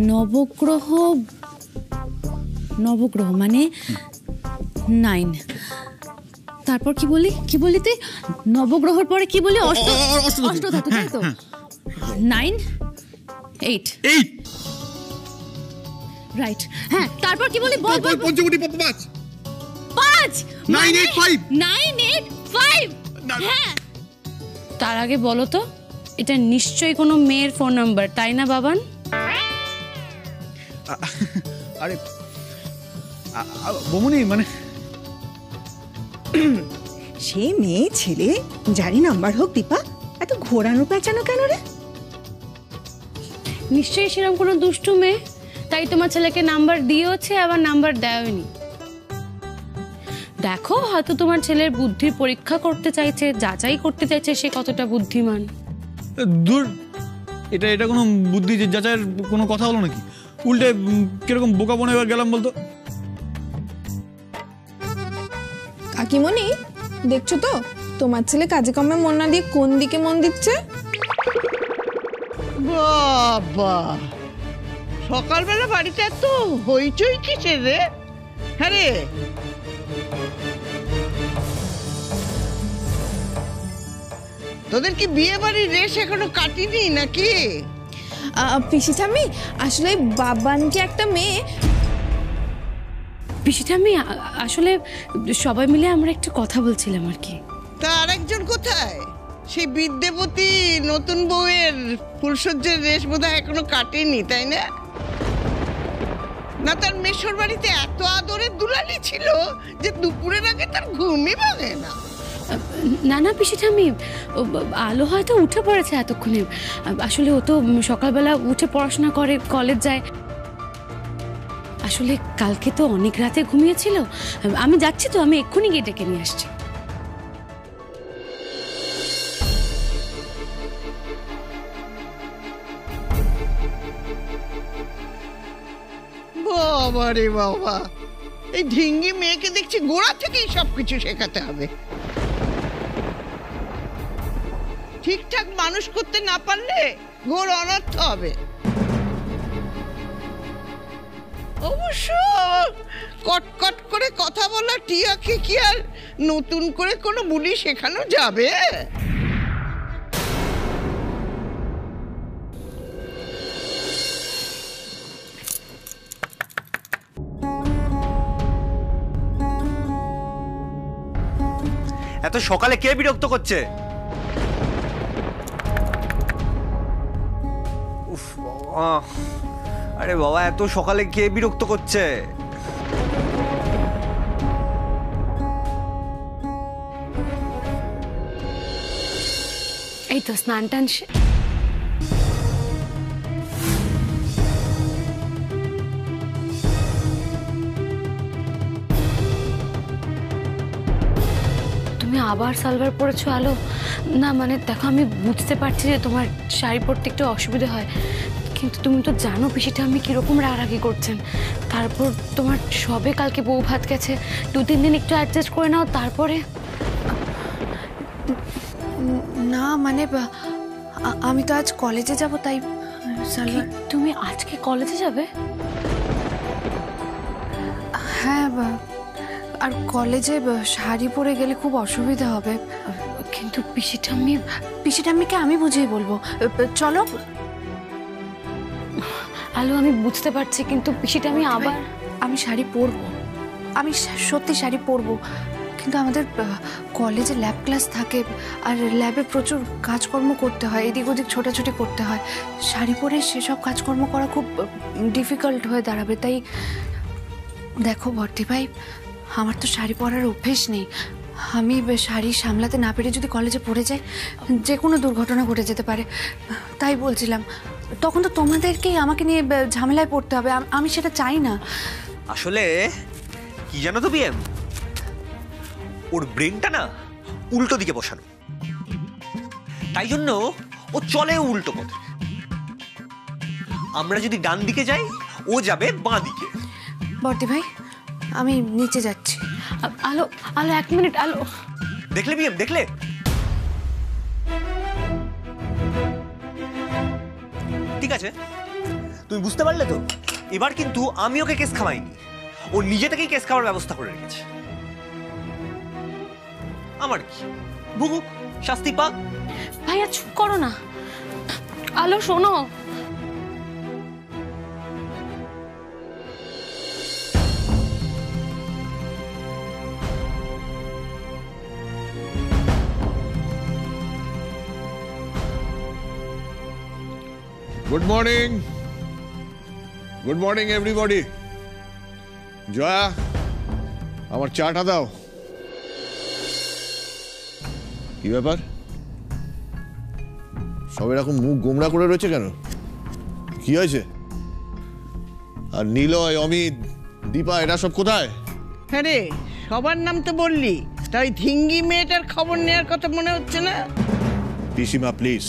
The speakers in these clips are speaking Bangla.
নবগ্রহ নবগ্রহ মানে 9। তারপর কি বলি তুই? নবগ্রহের পরে কি বলি? অষ্টধাতু, তাই তো? 9 8 রাইট। হ্যাঁ, তারপর কি বলি? বল। পঞ্চমুখী 5 985 985। হ্যাঁ, তার আগে বলো তো, এটা নিশ্চয়ই কোনো মেয়ের ফোন নাম্বার, তাই না বাবান? আরে বমনি, মানে সে মেয়ে ছেলে জানি নাম্বার হোক। দীপা, এত ঘোরানো পেঁচানো কেন রে? নিশ্চয়ই সেরকম কোনো দুষ্টু মেয়ে, তাই তোমার ছেলেকে নাম্বার দিয়েছে, আবার নাম্বার দেয়নি। দেখো, হয়তো তোমার ছেলের বুদ্ধির পরীক্ষা করতে চাইছে, যাচাই করতে চাইছে সে কতটা বুদ্ধিমান। দূর, এটা কোনো বুদ্ধি যাচাইয়ের কোনো কথা হলো নাকি? উল্টে কিরকম বোকা বনে এবার গেলাম বলতো। কাকিমণি, দেখছো তো তোমার ছেলে কাজে কমে মন না দিয়ে কোন দিকে মন দিচ্ছে? বাবা, সকালবেলা বাড়িতে এত হইচই কিসের রে? হ্যাঁ রে, তোদের কি বিয়ে বাড়ির রেশ এখনো কাটিনি নাকি? পিসি ঠাম্মি, আসলে বাবানকে একটা মেয়ে। পিসি ঠাম্মি, আসলে সবাই মিলে আমরা একটু কথা বলছিলাম আর কি। তা আরেকজন কোথায়? সেই বিদ্যাপতি নতুন বউয়ের ফুলসজ্জের রেশ বোধহয় এখনো কাটেনি, তাই না? না, তার মেশোর বাড়িতে এত আদরের দুলালি ছিল যে দুপুরের আগে তার ঘুমই ভাঙে না। না পিসি ঠাম্মি, আলো হয়তো উঠে পড়েছে এতক্ষণে। আসলে ও তো সকালবেলা উঠে পড়াশোনা করে, কলেজ যায়। আসলে কালকে তো অনেক রাতে ঘুমিয়েছিল। আমি যাচ্ছি তো, আমি এক্ষুনি গিয়ে ডেকে নিয়ে আসছি। বাবা রে বাবা, এই ঢিঙ্গি মেয়েকে দেখছি গোড়া থেকেই সবকিছু শেখাতে হবে। ঠিকঠাক মানুষ করতে না পারলে ঘোর অনর্থ হবে। অবশ্য কটকট করে কথা বলা টিয়াকে কি আর নতুন করে কোনো বুলি শেখানো যাবে? এত সকালে কে বিরক্ত করছে? উফ বাবা, আরে বাবা, এত সকালে কে বিরক্ত করছে? এই তো স্নান টান। তুমি আবার সালোয়ার পরেছো আলো? না মানে দেখো, আমি বুঝতে পারছি যে তোমার শাড়ি পরতে একটু অসুবিধা হয়, কিন্তু তুমি তো জানো পিসিটা আমি কিরকম রাগারাগি করছেন। তারপর তোমার সবে কালকে বউ ভাত গেছে, 2-3 দিন একটু অ্যাডজাস্ট করে নাও, তারপরে। না মানে আমি তো আজ কলেজে যাব, তাই সালোয়ার। তুমি আজকে কলেজে যাবে? হ্যাঁ, আর কলেজে শাড়ি পরে গেলে খুব অসুবিধা হবে। কিন্তু পিসিটাম্মিকে আমি বুঝিয়ে বলবো, চলো। আলো, আমি বুঝতে পারছি, কিন্তু পিসিটা আমি শাড়ি পরবো, আমি সত্যি শাড়ি পরবো, কিন্তু আমাদের কলেজে ল্যাব ক্লাস থাকে, আর ল্যাবে প্রচুর কাজকর্ম করতে হয়, এদিক ওদিক ছোটাছুটি করতে হয়। শাড়ি পরে সেসব কাজকর্ম করা খুব ডিফিকাল্ট হয়ে দাঁড়াবে। তাই দেখো বর্তি ভাই, আমার তো শাড়ি পরার অভ্যেস নেই। আমি শাড়ি সামলাতে না পেরে যদি কলেজে পড়ে যাই, যে কোনো দুর্ঘটনা ঘটে যেতে পারে। তাই বলছিলাম, তখন তো তোমাদেরকেই আমাকে নিয়ে ঝামেলায় পড়তে হবে, আমি সেটা চাই না। আসলে কি জানো তো বিএম, ওর ব্রেনটা না উল্টো দিকে বসানো, তাই জন্য ও চলে উল্টো পথে। আমরা যদি ডান দিকে যাই, ও যাবে বাঁ দিকে। বর্তি ভাই, আমি নিচে যাচ্ছি। আলো, 1 মিনিট। আলো, দেখলে বিএম, দেখলে? ঠিক আছে, তুমি বুঝতে পারলে তো? এবার কিন্তু আমি ওকে কেস খাওয়াইনি, ও নিজে থেকেই কেস খাওয়ার ব্যবস্থা করে রেখেছে। আমার কি, ভুগুক, শাস্তি পাক। ভাইয়া চুপ করো না। আলো শোনো, good morning, good morning everybody. Jaya, আমার চাটা দাও। কি ব্যাপার, সব এরকম মুখ গোমড়া করে রয়েছে কেন? কি হয়েছে? আর নীলয়, অমিত, দীপা এরা সব কোথায়? হ্যাঁ রে, সবার নাম তো বললি, তাই ধিঙ্গি মেয়েটার খবর নেওয়ার কথা মনে হচ্ছে না? পিসিমা প্লিজ,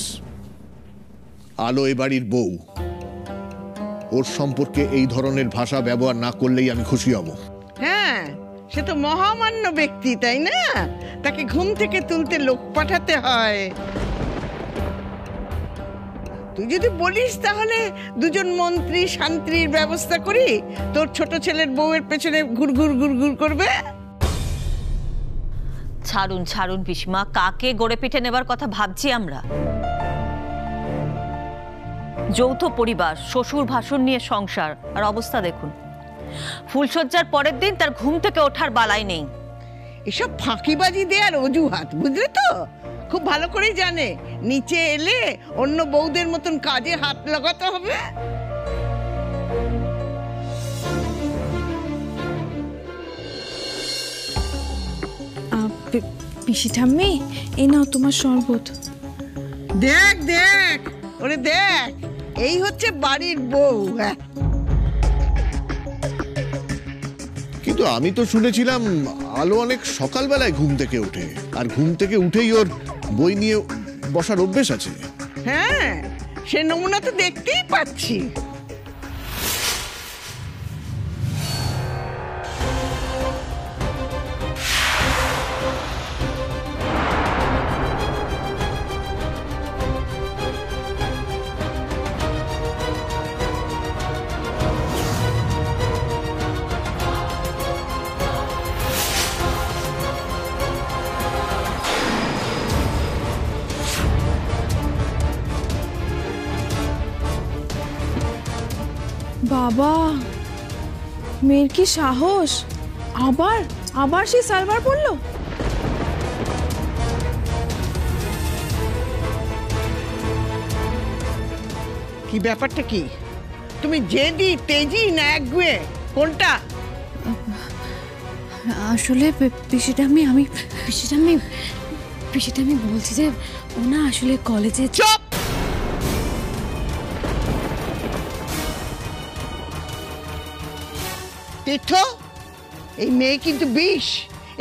আলো এ বাড়ির বউ, ওর সম্পর্কে এই ধরনের ভাষা ব্যবহার না করলেই আমি খুশি হব। হ্যাঁ, সে তো মহামান্য ব্যক্তি, তাই না? তাকে ঘুম থেকে তুলতে লোক পাঠাতে হয়। তুই যদি বলিস তাহলে দুজন মন্ত্রী শান্তির ব্যবস্থা করি, তোর ছোট ছেলের বউয়ের পেছনে ঘুরঘুর ঘুরঘুর করবে। ছাড়ুন ছাড়ুন পিসিমা, কাকে গড়ে পিঠে নেবার কথা ভাবছি আমরা? যৌথ পরিবার, শ্বশুর ভাসুর নিয়ে সংসার, আর অবস্থা দেখুন। ফুলসজ্জার পরের দিন তার ঘুম থেকে ওঠার বালাই নেই। এসব ফাঁকিবাজি দেওয়ার অজুহাত, বুঝলে তো? খুব ভালো করেই জানে নিচে এলে অন্য বউদের মতন কাজে হাত লাগাতে হবে। পিসি ঠাম্মি, এই নাও তোমার শরবত। দেখ দেখ, ওরে দেখ, এই হচ্ছে বাড়ির বউ। হ্যাঁ, কিন্তু আমি তো শুনেছিলাম আলো অনেক সকালবেলায় ঘুম থেকে ওঠে, আর ঘুম থেকে উঠেই ওর বই নিয়ে বসার অভ্যেস আছে। হ্যাঁ, সে নমুনা তো দেখতেই পাচ্ছি। বাবা, মেয়ের কি সাহস! আবার আবার সে সালভার পড়লো। কি ব্যাপারটা কি? তুমি জেদি, তেজি না একগুঁয়ে, কোনটা? আসলে পিসিটা আমি পিসিটা আমি বলছি যে ও না আসলে কলেজে। চুপ! তীর্থ, এই মেয়ে কিন্তু বিষ।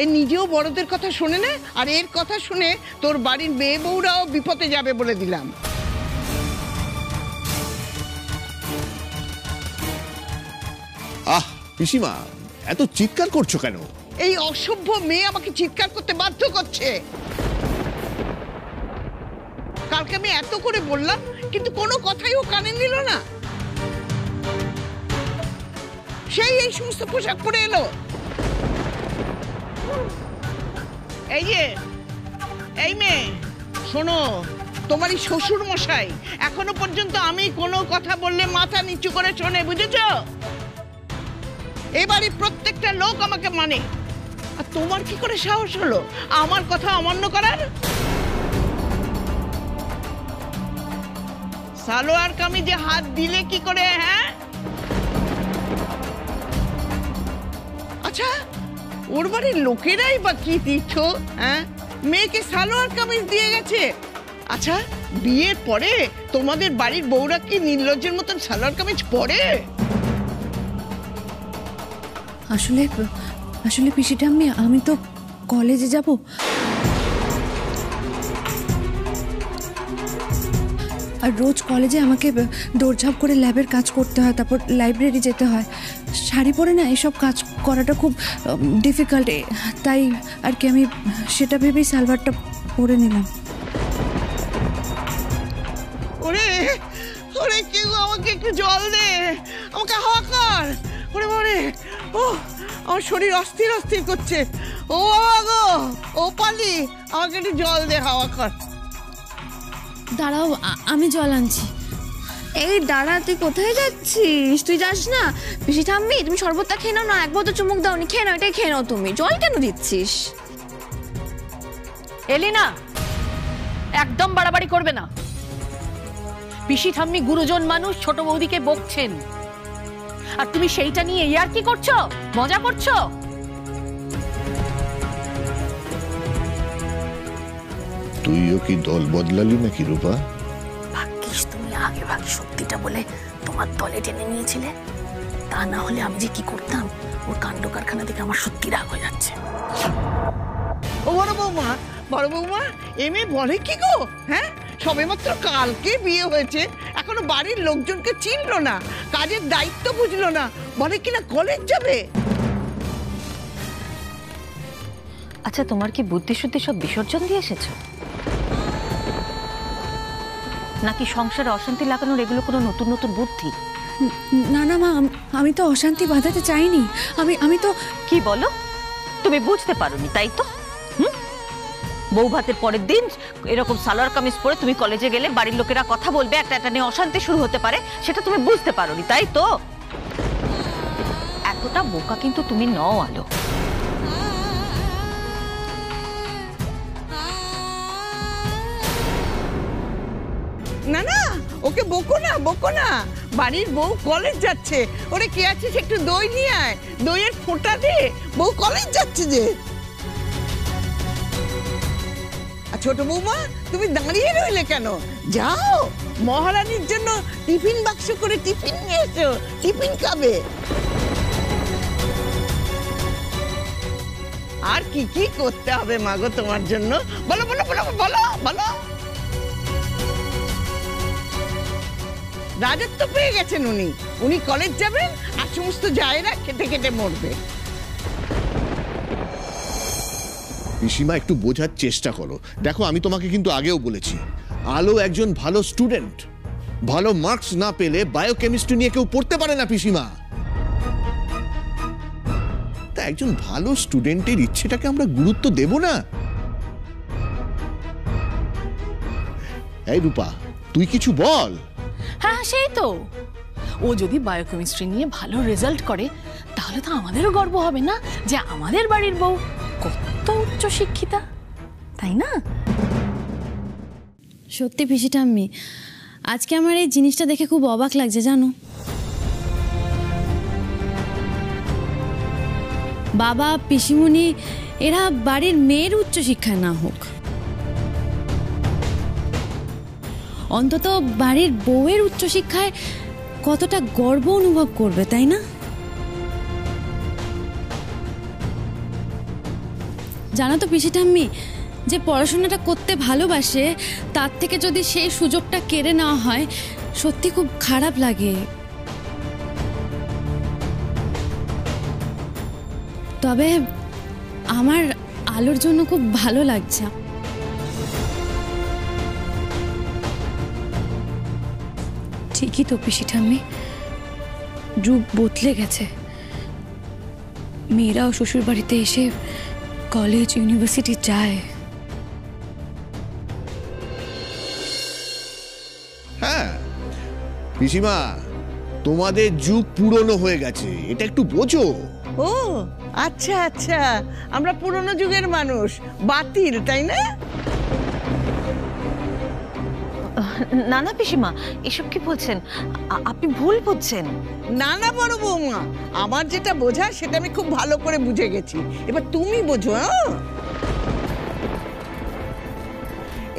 এ নিজেও বড়দের কথা শোনে না, আর এর কথা শুনে তোর বাড়ির মেয়ে বউরাও বিপদে যাবে বলে দিলাম। আহ পিসিমা, এত চিৎকার করছো কেন? এই অসভ্য মেয়ে আমাকে চিৎকার করতে বাধ্য করছে। কালকে আমি এত করে বললাম, কিন্তু কোনো কথাই ও কানে নিল না। সেই এই সমস্ত পোশাক পরে এলো। এই যে, এই মেয়ে শোনো, তোমারই শ্বশুর মশাই এখনো পর্যন্ত আমি কোনো কথা বললে মাথা নিচু করে শোনে, বুঝেছো? এবারে প্রত্যেকটা লোক আমাকে মানে, আর তোমার কি করে সাহস হলো আমার কথা অমান্য করার? সালোয়ার কামিজে হাত দিলে কি করে? হ্যাঁ, আচ্ছা ওর বাড়ির লোকেরাই বা কি তীর্থ? হ্যাঁ, মেয়েকে সালোয়ার কামিজ দিয়ে গেছে। আচ্ছা, বিয়ের পরে তোমাদের বাড়ির বউরা কি নির্লজ্জের মতন সালোয়ার কামিজ পরে? আসলে পিসিটা আমি তো কলেজে যাব। আর রোজ কলেজে আমাকে দৌড়ঝাঁপ করে ল্যাবের কাজ করতে হয়, তারপর লাইব্রেরি যেতে হয়। শাড়ি পরে না এসব কাজ করাটা খুব ডিফিকাল্ট, তাই আর কি আমি সেটা ভেবেই সালোয়ারটা পরে নিলাম। ওরে ওরে, কেউ আমাকে একটু জল দে, আমাকে হাওয়া কর। ওরে বাবারে, ও আমার শরীর অস্থির অস্থির করছে। ও বাবা গো, ও পালি, আমাকে একটু জল দে, হাওয়া কর। দাঁড়াও, আমি জল আনছি। এই দাঁড়া, তুই কোথায় যাচ্ছিস? তুই যাস না। পিসি ঠাম্মি, তুমি শরবতটা খেয়ে নাও না, একবার তো চুমুক দাওনি। খেয়ে নাও, এটাই খেয়ে নাও। তুমি জল কেন দিচ্ছিস? এলিনা, একদম বাড়াবাড়ি করবে না। পিসি ঠাম্মি গুরুজন মানুষ, ছোট বৌদিকে বকছেন, আর তুমি সেইটা নিয়ে ইয়ার কি করছো, মজা করছো? তুইও কি দল বদলালি নাকি রূপা? ভাগ্যিস তুমি আগে ভাগে সত্যিটা বলে তোমার দলে টেনে নিয়েছিলে, তা না হলে আমি যে কি করতাম। ওর কাণ্ড কারখানা থেকে আমার সত্যি রাগ হয়ে যাচ্ছে। ও বড় বৌমা, বড় বৌমা, এমএ বলে কি গো? হ্যাঁ, সবেমাত্র কালকে বিয়ে হয়েছে, এখনো বাড়ির লোকজনকে চিনলো না, কাজের দায়িত্ব বুঝলো না, বলে কিনা কলেজ যাবে। আচ্ছা, তোমার কি বুদ্ধি শুদ্ধি সব বিসর্জন দিয়ে এসেছো, নাকি সংসারে অশান্তি লাগানোর এগুলো কোনো নতুন নতুন বুদ্ধি? না না মা, আমি তো অশান্তি বাঁধাতে চাইনি। আমি তো কি বলো, তুমি বুঝতে পারোনি তাই তো? বউ ভাতের পরের দিন এরকম সালোয়ার কামিজ পরে তুমি কলেজে গেলে বাড়ির লোকেরা কথা বলবে, একটা নিয়ে অশান্তি শুরু হতে পারে, সেটা তুমি বুঝতে পারোনি তাই তো? এতটা বোকা কিন্তু তুমি নও আলো। না না, ওকে বকো না, বকো না। বাড়ির বউ কলেজ যাচ্ছে, ওরে কে আছিস একটু দই নিয়ে আয়, দইয়ের ফোঁটা দে, বউ কলেজ যাচ্ছে যে। আর ছোট বৌমা, তুমি দাঁড়িয়ে রইলে কেন? যাও, মহারানীর জন্য টিফিন বাক্স করে টিফিন নিয়ে এসো, টিফিন খাবে। আর কি কি করতে হবে মাগো তোমার জন্য? বলো বলো বলো বলো বলো। রাজত্ব পেয়ে গেছেন উনি, উনি কলেজ যাবেন আর সমস্ত জায়েরা খেটে খেটে মরবে। পিসিমা, একটু বোঝার চেষ্টা করো। দেখো, আমি তোমাকে কিন্তু আগেও বলেছি, আলো একজন ভালো স্টুডেন্ট। ভালো মার্কস না পেলে বায়োকেমিস্ট্রি নিয়ে কেউ পড়তে পারে না পিসিমা। তা একজন ভালো স্টুডেন্টের ইচ্ছেটাকে আমরা গুরুত্ব দেব না? এই রূপা, তুই কিছু বল। হ্যাঁ, সেই তো। ও যদি বায়োকেমিস্ট্রি নিয়ে ভালো রেজাল্ট করে, তাহলে তো আমাদেরও গর্ব হবে না যে আমাদের বাড়ির বউ কত উচ্চ শিক্ষিতা, তাই না? সত্যি পিসি ঠাম্মি, আজকে আমার এই জিনিসটা দেখে খুব অবাক লাগছে জানো। বাবা, পিসিমণি এরা বাড়ির মেয়ের উচ্চশিক্ষা না হোক, অন্তত বাড়ির বউয়ের উচ্চশিক্ষায় কতটা গর্ব অনুভব করবে, তাই না? জানো তো পিসি ঠাম্মি, যে পড়াশোনাটা করতে ভালোবাসে তার থেকে যদি সেই সুযোগটা কেড়ে নেওয়া হয়, সত্যি খুব খারাপ লাগে। তবে আমার আলোর জন্য খুব ভালো লাগছে। ঠিকই তো পিসি ঠাম্মি, যুগ বদলে গেছে। মেয়েরাও শ্বশুর বাড়িতে এসে কলেজ ইউনিভার্সিটি যায়। হ্যাঁ পিসিমা, তোমাদের যুগ পুরনো হয়ে গেছে, এটা একটু বোঝো। ও আচ্ছা আচ্ছা, আমরা পুরনো যুগের মানুষ, বাতিল তাই না? না না পিসিমা, এসব কি বলছেন? আপনি ভুল বুঝছেন। না না বড় বৌমা, আমার যেটা বোঝা সেটা আমি খুব ভালো করে বুঝে গেছি, এবার তুমি বোঝো।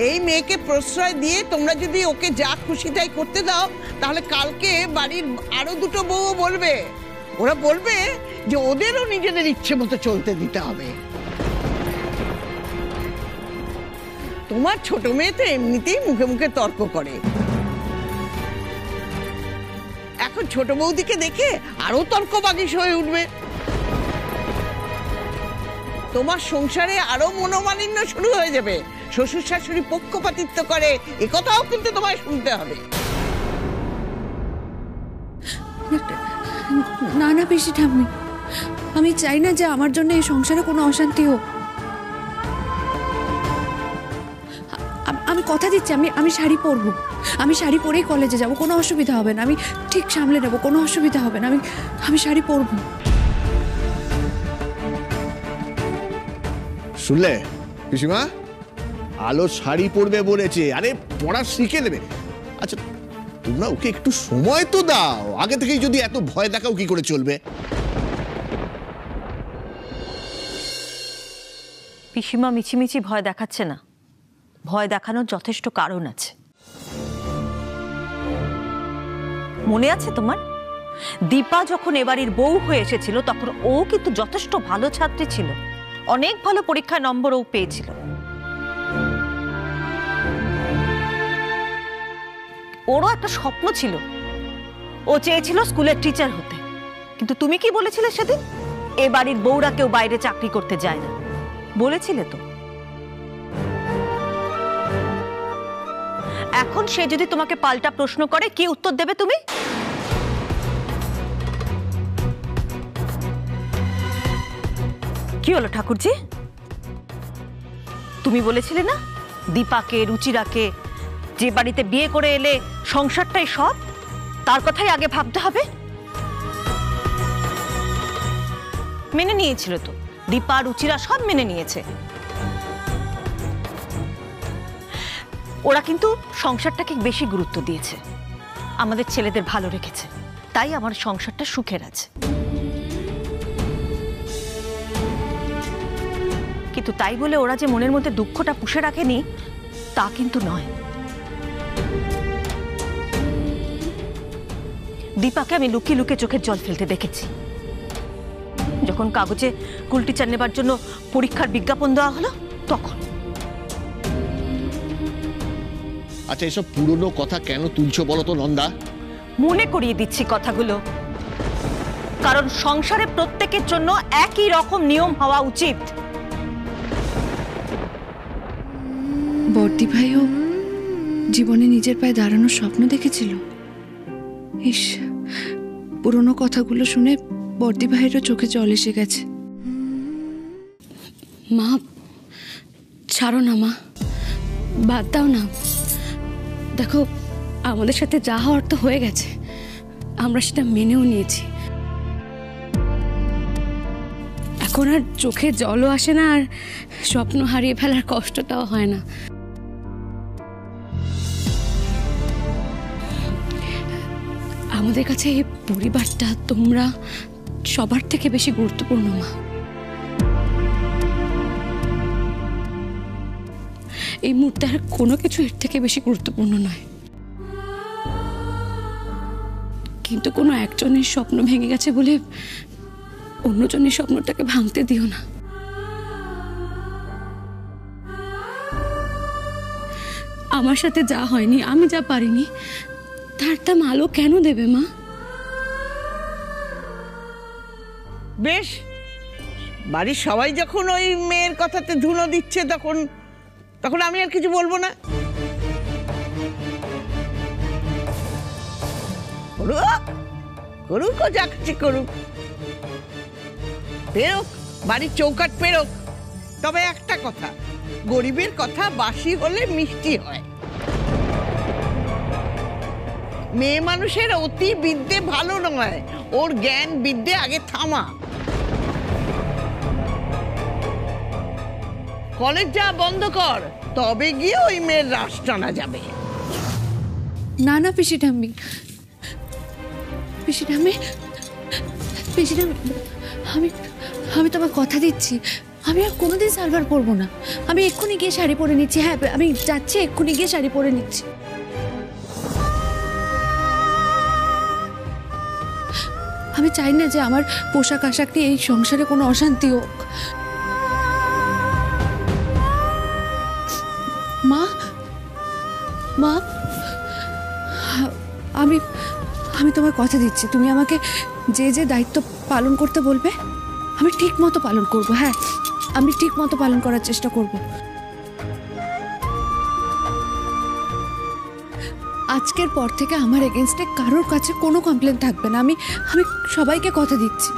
এই মেয়েকে প্রশ্রয় দিয়ে তোমরা যদি ওকে যা খুশি তাই করতে দাও, তাহলে কালকে বাড়ির আরো দুটো বউও বলবে, ওরা বলবে যে ওদেরও নিজেদের ইচ্ছে মতো চলতে দিতে হবে। তোমার ছোট মেয়ে তো এমনিতেই মুখে মুখে তর্ক করে, এখন ছোট বৌদিকে দেখে আরো তর্কবাগীশ হয়ে উঠবে। তোমার সংসারে আরো মনোমালিন্য শুরু হয়ে যাবে, শ্বশুর শাশুড়ি পক্ষপাতিত্ব করে, একথাও কিন্তু তোমায় শুনতে হবে। না না পিসি ঠাম্মি, আমি চাই না যে আমার জন্য এই সংসারে কোনো অশান্তি হোক। আমি কথা দিচ্ছি, আমি শাড়ি পরবো, আমি শাড়ি পরেই কলেজে যাব, কোনো অসুবিধা হবে না, আমি ঠিক সামলে নেবো, কোনো অসুবিধা হবে না, আমি শাড়ি পরবো। শুনলে পিসিমা, আলো শাড়ি পরবে বলেছে, আরে পড়া শিখে নেবে। আচ্ছা তোমরা ওকে একটু সময় তো দাও, আগে থেকেই যদি এত ভয় দেখাও কি করে চলবে? পিসিমা মিছিমিছি ভয় দেখাচ্ছে না, ভয় দেখানোর যথেষ্ট কারণ আছে। মনে আছে তোমার, দীপা যখন এবাড়ির বউ হয়ে এসেছিল তখন ও কিন্তু যথেষ্ট ভালো ছাত্রী ছিল, অনেক ভালো পরীক্ষায় নম্বর ও পেয়েছিল। ওরও একটা স্বপ্ন ছিল, ও চেয়েছিল স্কুলের টিচার হতে। কিন্তু তুমি কি বলেছিলে সেদিন, এ বাড়ির বউরা কেউ বাইরে চাকরি করতে যায় না, বলেছিলে তো। এখন সে যদি তোমাকে পাল্টা প্রশ্ন করে, কি উত্তর দেবে তুমি? কি হলো ঠাকুরজি, তুমি বলেছিলে না দীপাকে রুচিরাকে যে বাড়িতে বিয়ে করে এলে সংসারটাই সব, তার কথাই আগে ভাবতে হবে। মেনে নিয়েছিল তো, দীপা রুচিরা সব মেনে নিয়েছে। ওরা কিন্তু সংসারটাকে বেশি গুরুত্ব দিয়েছে, আমাদের ছেলেদের ভালো রেখেছে, তাই আমার সংসারটা সুখের আছে। কিন্তু তাই বলে ওরা যে মনের মধ্যে দুঃখটা পুষে রাখেনি তা কিন্তু নয়। দীপাকে আমি লুকিয়ে লুকিয়ে চোখের জল ফেলতে দেখেছি, যখন কাগজে স্কুল টিচার নেবার জন্য পরীক্ষার বিজ্ঞাপন দেওয়া হলো তখন। আচ্ছা এসব পুরনো কথা কেন তুলছো বলো তো নন্দা? মনে করিয়ে দিচ্ছি কথাগুলো, কারণ সংসারে প্রত্যেকের জন্য একই রকম নিয়ম হওয়া উচিত। বর্দি ভাইও জীবনে নিজের পায়ে দাঁড়ানোর স্বপ্ন দেখেছিল। ইস, পুরনো কথাগুলো শুনে বর্দি ভাইয়েরও চোখে জল এসে গেছে। মা ছাড়ো না মা, বাদ দাও না। দেখো আমাদের সাথে যা হওয়ার তো হয়ে গেছে, আমরা সেটা মেনেও নিয়েছি। এখন আর চোখে জলও আসে না, আর স্বপ্ন হারিয়ে ফেলার কষ্টটাও হয় না। আমাদের কাছে এই পরিবারটা, তোমরা সবার থেকে বেশি গুরুত্বপূর্ণ মা। এই মুহূর্তে আর কোনো কিছু এর থেকে বেশি গুরুত্বপূর্ণ নয়। কিন্তু কোনো একজনের স্বপ্ন ভেঙে গেছে বলে অন্যজনের স্বপ্নটাকে ভাঙতে দিও না। আমার সাথে যা হয়নি, আমি যা পারিনি, তার দাম আলো কেন দেবে মা? বেশ, বাড়ির সবাই যখন ওই মেয়ের কথাতে ধুলো দিচ্ছে তখন তখন আমি আর কিছু বলবো না। করুক ও যা খুশি করুক, পেরোক, বাড়ির চৌকাট পেরোক। তবে একটা কথা, গরিবের কথা বাসি হলে মিষ্টি হয়। মেয়ে মানুষের অতি বিদ্যে ভালো নয়, ওর জ্ঞান বিদ্যে আগে থামা। কলেজ যা বন্ধ কর, তবে গিয়ে ওই মেয়ের রাশ টানা যাবে। না না পিসি ঠাম্মি, পিসি ঠাম্মি, পিসি ঠাম্মি, আমি তোমার কথা দিচ্ছি, আমি আর কোনোদিন সালভার পরবো না। আমি এক্ষুনি গিয়ে শাড়ি পরে নিচ্ছি। হ্যাঁ আমি যাচ্ছি, এক্ষুনি গিয়ে শাড়ি পরে নিচ্ছি। আমি চাই না যে আমার পোশাক আশাক নিয়ে এই সংসারে কোনো অশান্তি হোক। মা, মা, আমি তোমার কথা দিচ্ছি, তুমি আমাকে যে যে দায়িত্ব পালন করতে বলবে আমি ঠিক মতো পালন করব। হ্যাঁ, আমি ঠিক মতো পালন করার চেষ্টা করব। আজকের পর থেকে আমার এগেনস্টে কারোর কাছে কোনো কমপ্লেন থাকবে না। আমি আমি সবাইকে কথা দিচ্ছি।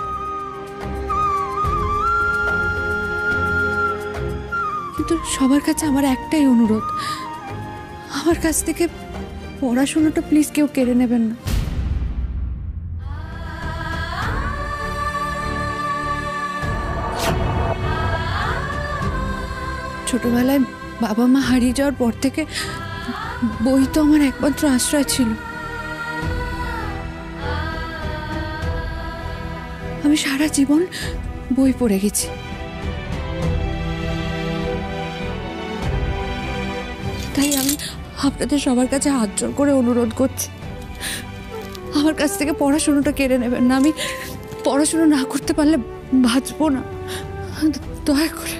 কিন্তু সবার কাছে আমার একটাই অনুরোধ, আমার কাছ থেকে পড়াশোনাটা প্লিজ কেউ কেড়ে নেবেন না। ছোটবেলায় বাবা মা হারিয়ে যাওয়ার পর থেকে বই তো আমার একমাত্র আশ্রয় ছিল। আমি সারা জীবন বই পড়ে গেছি। তাই আমি আপনাদের সবার কাছে হাত জোড় করে অনুরোধ করছি, আমার কাছ থেকে পড়াশোনাটা কেড়ে নেবেন না। আমি পড়াশোনা না করতে পারলে বাঁচবো না, দয়া করে।